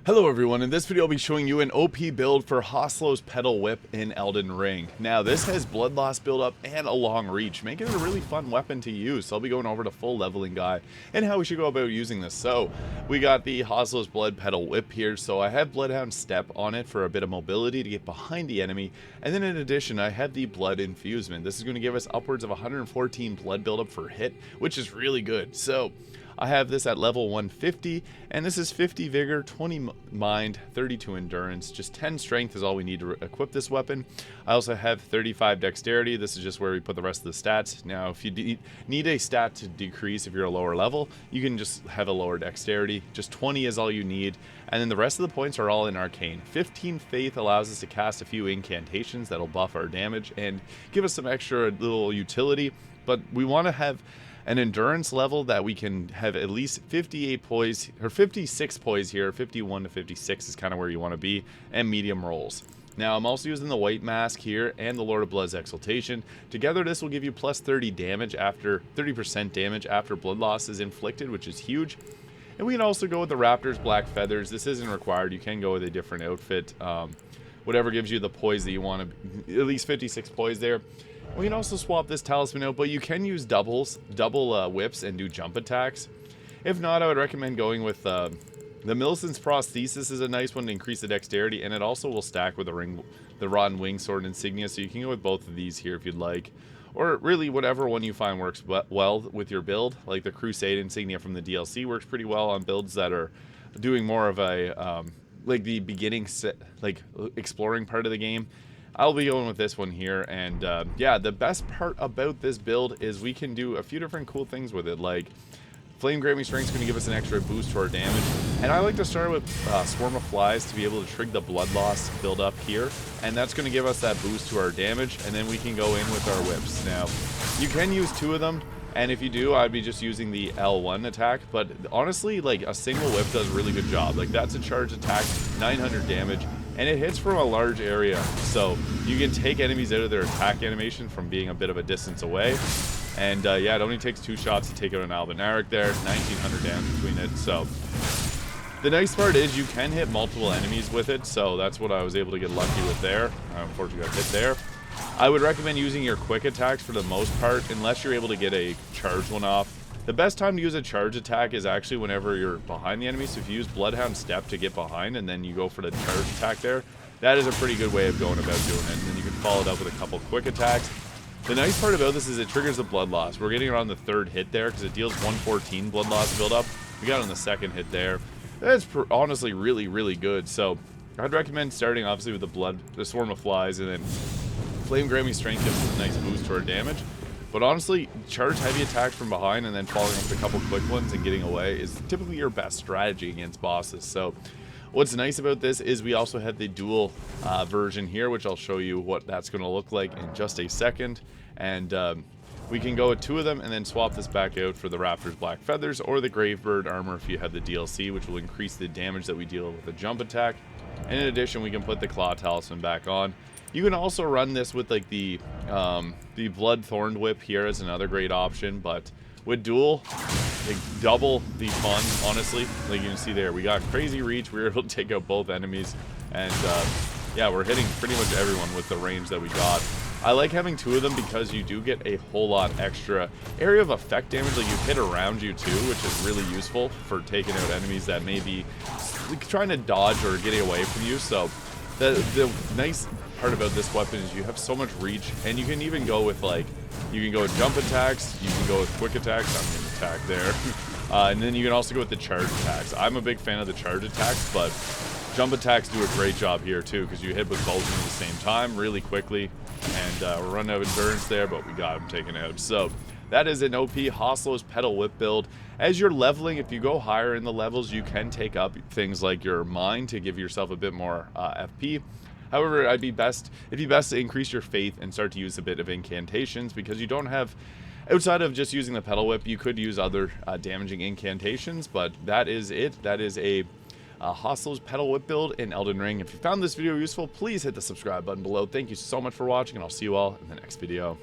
Hello everyone, in this video I'll be showing you an OP build for HOSLOW'S Petal Whip in Elden Ring. Now this has blood loss buildup and a long reach, making it a really fun weapon to use. So I'll be going over the full leveling guide and how we should go about using this. So we got the HOSLOW'S Blood Petal Whip here, so I have Bloodhound Step on it for a bit of mobility to get behind the enemy, and then in addition I have the Blood Infusement. This is going to give us upwards of 114 blood buildup for hit, which is really good. So I have this at level 150, and this is 50 vigor, 20 mind, 32 endurance, just 10 strength is all we need to equip this weapon. I also have 35 dexterity. This is just where we put the rest of the stats. Now, if you need a stat to decrease if you're a lower level, you can just have a lower dexterity. Just 20 is all you need, and then the rest of the points are all in arcane. 15 faith allows us to cast a few incantations that'll buff our damage and give us some extra little utility, but we want to have an endurance level that we can have at least 58 poise, or 56 poise here. 51 to 56 is kind of where you want to be, and medium rolls. Now I'm also using the white mask here and the Lord of Blood's exaltation. Together this will give you plus 30% damage after blood loss is inflicted, which is huge. And we can also go with the Raptor's black feathers. This isn't required, you can go with a different outfit. Whatever gives you the poise that you want to, at least 56 poise there. We can also swap this talisman out, but you can use double whips and do jump attacks. If not, I would recommend going with the Millicent's prosthesis is a nice one to increase the dexterity, and it also will stack with the Rotten Wing Sword insignia, so you can go with both of these here if you'd like. Or really whatever one you find works well with your build, like the Crusade insignia from the DLC works pretty well on builds that are doing more of a, like the beginning, like exploring part of the game. I'll be going with this one here, and yeah, the best part about this build is we can do a few different cool things with it, like Flame Graving Strength is going to give us an extra boost to our damage, and I like to start with Swarm of Flies to be able to trigger the blood loss build up here, and that's going to give us that boost to our damage, and then we can go in with our whips. Now, you can use two of them, and if you do, I'd be just using the L1 attack, but honestly, like, a single whip does a really good job. Like, that's a charge attack, 900 damage, and it hits from a large area, so you can take enemies out of their attack animation from being a bit of a distance away. And yeah, it only takes 2 shots to take out an Albinauric there, 1900 damage between it. So the nice part is you can hit multiple enemies with it, so that's what I was able to get lucky with there. I unfortunately got hit there. I would recommend using your quick attacks for the most part, unless you're able to get a charged one off. The best time to use a charge attack is actually whenever you're behind the enemy. So if you use Bloodhound Step to get behind and then you go for the charge attack there, that is a pretty good way of going about doing it. And then you can follow it up with a couple quick attacks. The nice part about this is it triggers the blood loss. We're getting around the 3rd hit there because it deals 114 blood loss buildup. We got on the 2nd hit there. That's honestly really, really good. So I'd recommend starting obviously with the Swarm of Flies, and then Flame Graving Strength gives us a nice boost to our damage. But honestly, charge heavy attacks from behind and then following up with a couple quick ones and getting away is typically your best strategy against bosses. So what's nice about this is we also have the dual version here, which I'll show you what that's going to look like in just a second. And we can go with 2 of them and then swap this back out for the Raptor's Black Feathers or the Gravebird Armor if you have the DLC, which will increase the damage that we deal with a jump attack. And in addition, we can put the Claw Talisman back on. You can also run this with like the Blood Thorn Whip here as another great option, but with dual, like, double the fun, honestly. Like you can see there, we got crazy reach, we were able to take out both enemies, and yeah, we're hitting pretty much everyone with the range that we got. I like having 2 of them because you do get a whole lot extra area of effect damage, like you hit around you too, which is really useful for taking out enemies that may be trying to dodge or getting away from you. So the nice part about this weapon is you have so much reach, and you can even go with, like, you can go with jump attacks, you can go with quick attacks. I'm going to attack there. And then you can also go with the charge attacks. I'm a big fan of the charge attacks, but jump attacks do a great job here too, because you hit with both of them at the same time really quickly. And we're running out of endurance there, but we got him taken out. So that is an OP HOSLOW'S Petal Whip build. As you're leveling, if you go higher in the levels, you can take up things like your mind to give yourself a bit more FP. However, it'd be best to increase your faith and start to use a bit of incantations, because you don't have, outside of just using the Petal Whip, you could use other damaging incantations, but that is it. That is a HOSLOW'S Petal Whip build in Elden Ring. If you found this video useful, please hit the subscribe button below. Thank you so much for watching, and I'll see you all in the next video.